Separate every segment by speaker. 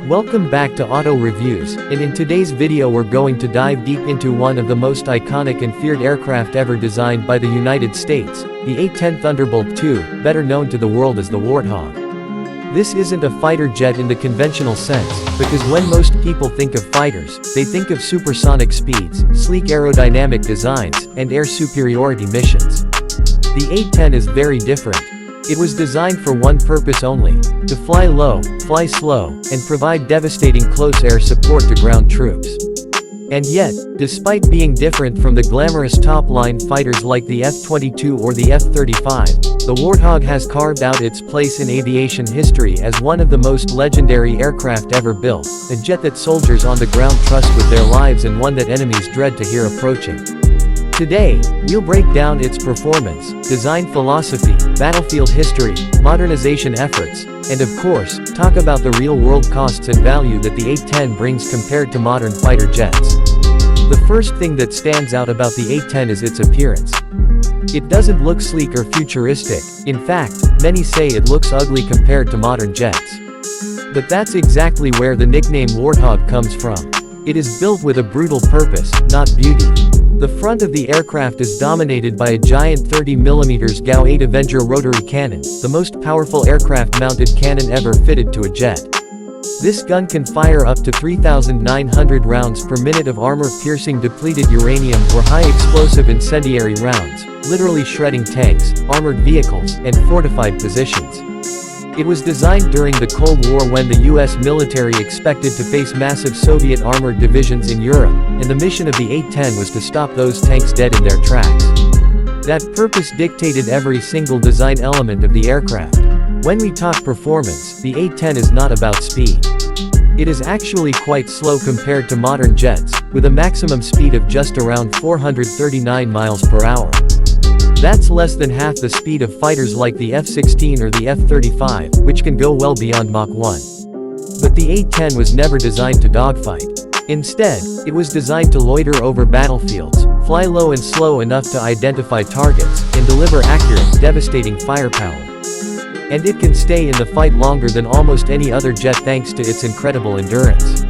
Speaker 1: Welcome back to Auto Reviews, and in today's video we're going to dive deep into one of the most iconic and feared aircraft ever designed by the United States, the A-10 Thunderbolt II, better known to the world as the Warthog. This isn't a fighter jet in the conventional sense, because when most people think of fighters, they think of supersonic speeds, sleek aerodynamic designs, and air superiority missions. The A-10 is very different. It was designed for one purpose only: to fly low, fly slow, and provide devastating close air support to ground troops. And yet, despite being different from the glamorous top-line fighters like the F-22 or the F-35, the Warthog has carved out its place in aviation history as one of the most legendary aircraft ever built, a jet that soldiers on the ground trust with their lives and one that enemies dread to hear approaching. Today, we'll break down its performance, design philosophy, battlefield history, modernization efforts, and of course, talk about the real-world costs and value that the A-10 brings compared to modern fighter jets. The first thing that stands out about the A-10 is its appearance. It doesn't look sleek or futuristic. In fact, many say it looks ugly compared to modern jets. But that's exactly where the nickname Warthog comes from. It is built with a brutal purpose, not beauty. The front of the aircraft is dominated by a giant 30mm GAU-8 Avenger rotary cannon, the most powerful aircraft-mounted cannon ever fitted to a jet. This gun can fire up to 3,900 rounds per minute of armor-piercing depleted uranium or high-explosive incendiary rounds, literally shredding tanks, armored vehicles, and fortified positions. It was designed during the Cold War when the US military expected to face massive Soviet armored divisions in Europe, and the mission of the A-10 was to stop those tanks dead in their tracks. That purpose dictated every single design element of the aircraft. When we talk performance, the A-10 is not about speed. It is actually quite slow compared to modern jets, with a maximum speed of just around 439 miles per hour. That's less than half the speed of fighters like the F-16 or the F-35, which can go well beyond Mach 1. But the A-10 was never designed to dogfight. Instead, it was designed to loiter over battlefields, fly low and slow enough to identify targets, and deliver accurate, devastating firepower. And it can stay in the fight longer than almost any other jet thanks to its incredible endurance.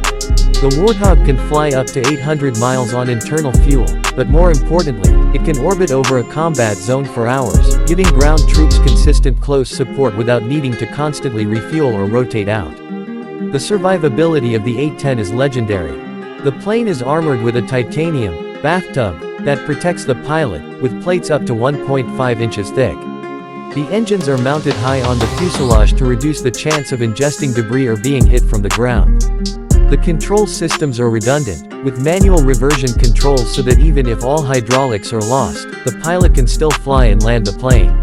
Speaker 1: The Warthog can fly up to 800 miles on internal fuel, but more importantly, it can orbit over a combat zone for hours, giving ground troops consistent close support without needing to constantly refuel or rotate out. The survivability of the A-10 is legendary. The plane is armored with a titanium bathtub that protects the pilot, with plates up to 1.5 inches thick. The engines are mounted high on the fuselage to reduce the chance of ingesting debris or being hit from the ground. The control systems are redundant, with manual reversion controls so that even if all hydraulics are lost, the pilot can still fly and land the plane.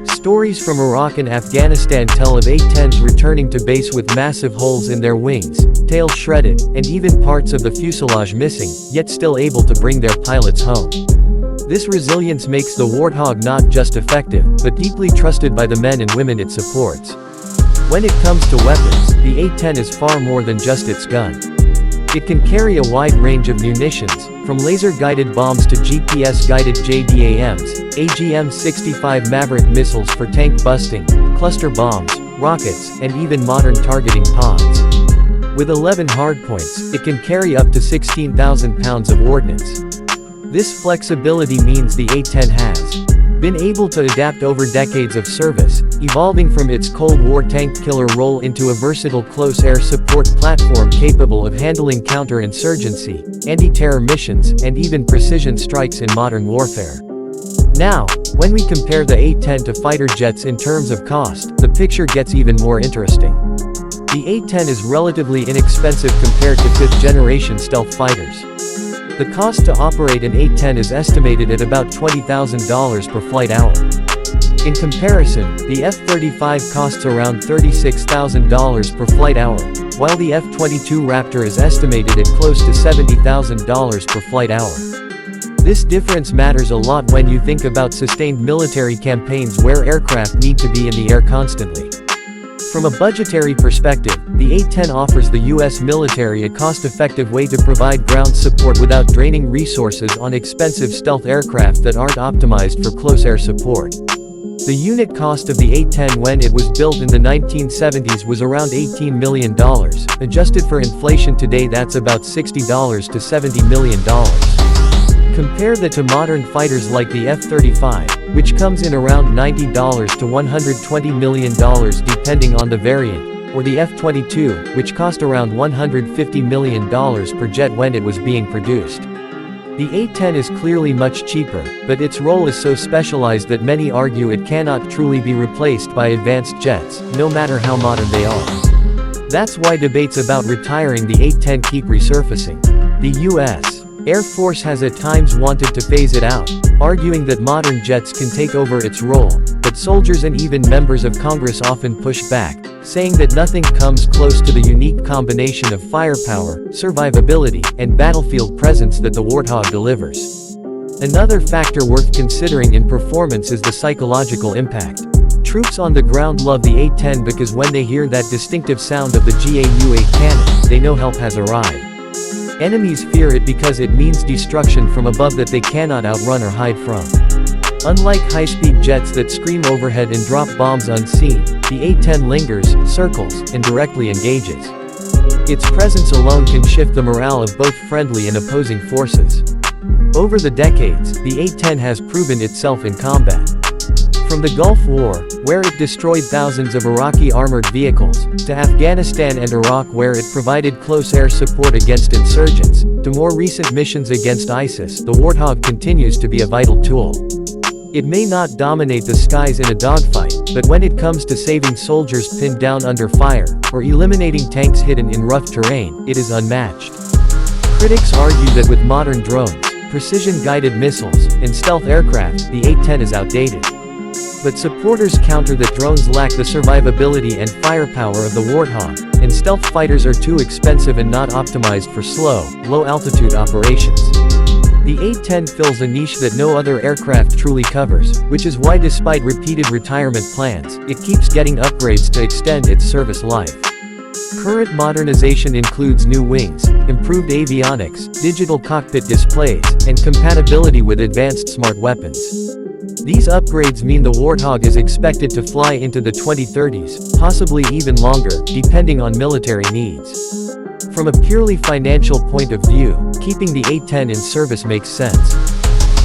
Speaker 1: Stories from Iraq and Afghanistan tell of A-10s returning to base with massive holes in their wings, tails shredded, and even parts of the fuselage missing, yet still able to bring their pilots home. This resilience makes the Warthog not just effective, but deeply trusted by the men and women it supports. When it comes to weapons, the A-10 is far more than just its gun. It can carry a wide range of munitions, from laser-guided bombs to GPS-guided JDAMs, AGM-65 Maverick missiles for tank busting, cluster bombs, rockets, and even modern targeting pods. With 11 hardpoints, it can carry up to 16,000 pounds of ordnance. This flexibility means the A-10 has been able to adapt over decades of service, evolving from its Cold War tank killer role into a versatile close air support platform capable of handling counterinsurgency, anti-terror missions, and even precision strikes in modern warfare. Now, when we compare the A-10 to fighter jets in terms of cost, the picture gets even more interesting. The A-10 is relatively inexpensive compared to fifth-generation stealth fighters. The cost to operate an A-10 is estimated at about $20,000 per flight hour. In comparison, the F-35 costs around $36,000 per flight hour, while the F-22 Raptor is estimated at close to $70,000 per flight hour. This difference matters a lot when you think about sustained military campaigns where aircraft need to be in the air constantly. From a budgetary perspective, the A-10 offers the US military a cost-effective way to provide ground support without draining resources on expensive stealth aircraft that aren't optimized for close air support. The unit cost of the A-10 when it was built in the 1970s was around $18 million, adjusted for inflation today that's about $60 to $70 million. Compare that to modern fighters like the F-35, which comes in around $90 to $120 million depending on the variant, or the F-22, which cost around $150 million per jet when it was being produced. The A-10 is clearly much cheaper, but its role is so specialized that many argue it cannot truly be replaced by advanced jets, no matter how modern they are. That's why debates about retiring the A-10 keep resurfacing. The U.S. Air Force has at times wanted to phase it out, arguing that modern jets can take over its role, but soldiers and even members of Congress often push back, saying that nothing comes close to the unique combination of firepower, survivability, and battlefield presence that the Warthog delivers. Another factor worth considering in performance is the psychological impact. Troops on the ground love the A-10 because when they hear that distinctive sound of the GAU-8 cannon, they know help has arrived. Enemies fear it because it means destruction from above that they cannot outrun or hide from. Unlike high-speed jets that scream overhead and drop bombs unseen, the A-10 lingers, circles, and directly engages. Its presence alone can shift the morale of both friendly and opposing forces. Over the decades, the A-10 has proven itself in combat. From the Gulf War, where it destroyed thousands of Iraqi armored vehicles, to Afghanistan and Iraq where it provided close air support against insurgents, to more recent missions against ISIS, the Warthog continues to be a vital tool. It may not dominate the skies in a dogfight, but when it comes to saving soldiers pinned down under fire, or eliminating tanks hidden in rough terrain, it is unmatched. Critics argue that with modern drones, precision-guided missiles, and stealth aircraft, the A-10 is outdated. But supporters counter that drones lack the survivability and firepower of the Warthog, and stealth fighters are too expensive and not optimized for slow, low-altitude operations. The A-10 fills a niche that no other aircraft truly covers, which is why despite repeated retirement plans, it keeps getting upgrades to extend its service life. Current modernization includes new wings, improved avionics, digital cockpit displays, and compatibility with advanced smart weapons. These upgrades mean the Warthog is expected to fly into the 2030s, possibly even longer, depending on military needs. From a purely financial point of view, keeping the A-10 in service makes sense.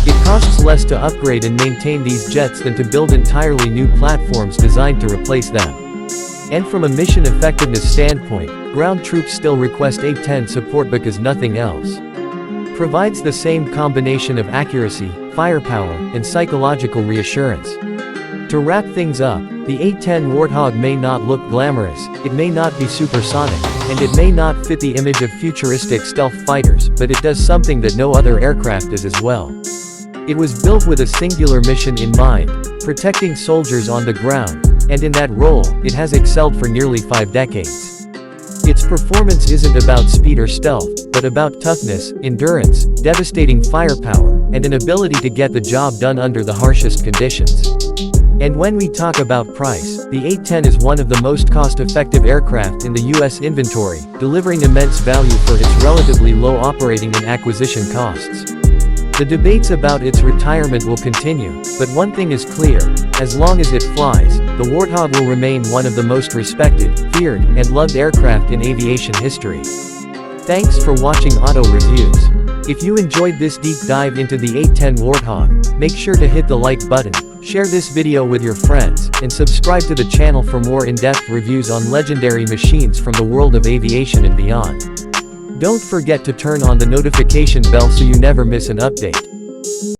Speaker 1: It costs less to upgrade and maintain these jets than to build entirely new platforms designed to replace them. And from a mission effectiveness standpoint, ground troops still request A-10 support because nothing else provides the same combination of accuracy, firepower, and psychological reassurance. To wrap things up, the A-10 Warthog may not look glamorous, it may not be supersonic, and it may not fit the image of futuristic stealth fighters, but it does something that no other aircraft does as well. It was built with a singular mission in mind, protecting soldiers on the ground, and in that role, it has excelled for nearly 5 decades. Its performance isn't about speed or stealth, but about toughness, endurance, devastating firepower, and an ability to get the job done under the harshest conditions. And when we talk about price, the A-10 is one of the most cost-effective aircraft in the U.S. inventory, delivering immense value for its relatively low operating and acquisition costs. The debates about its retirement will continue, but one thing is clear: as long as it flies, the Warthog will remain one of the most respected, feared, and loved aircraft in aviation history. Thanks for watching Auto Reviews. If you enjoyed this deep dive into the A-10 Warthog, make sure to hit the like button, share this video with your friends, and subscribe to the channel for more in-depth reviews on legendary machines from the world of aviation and beyond. Don't forget to turn on the notification bell so you never miss an update.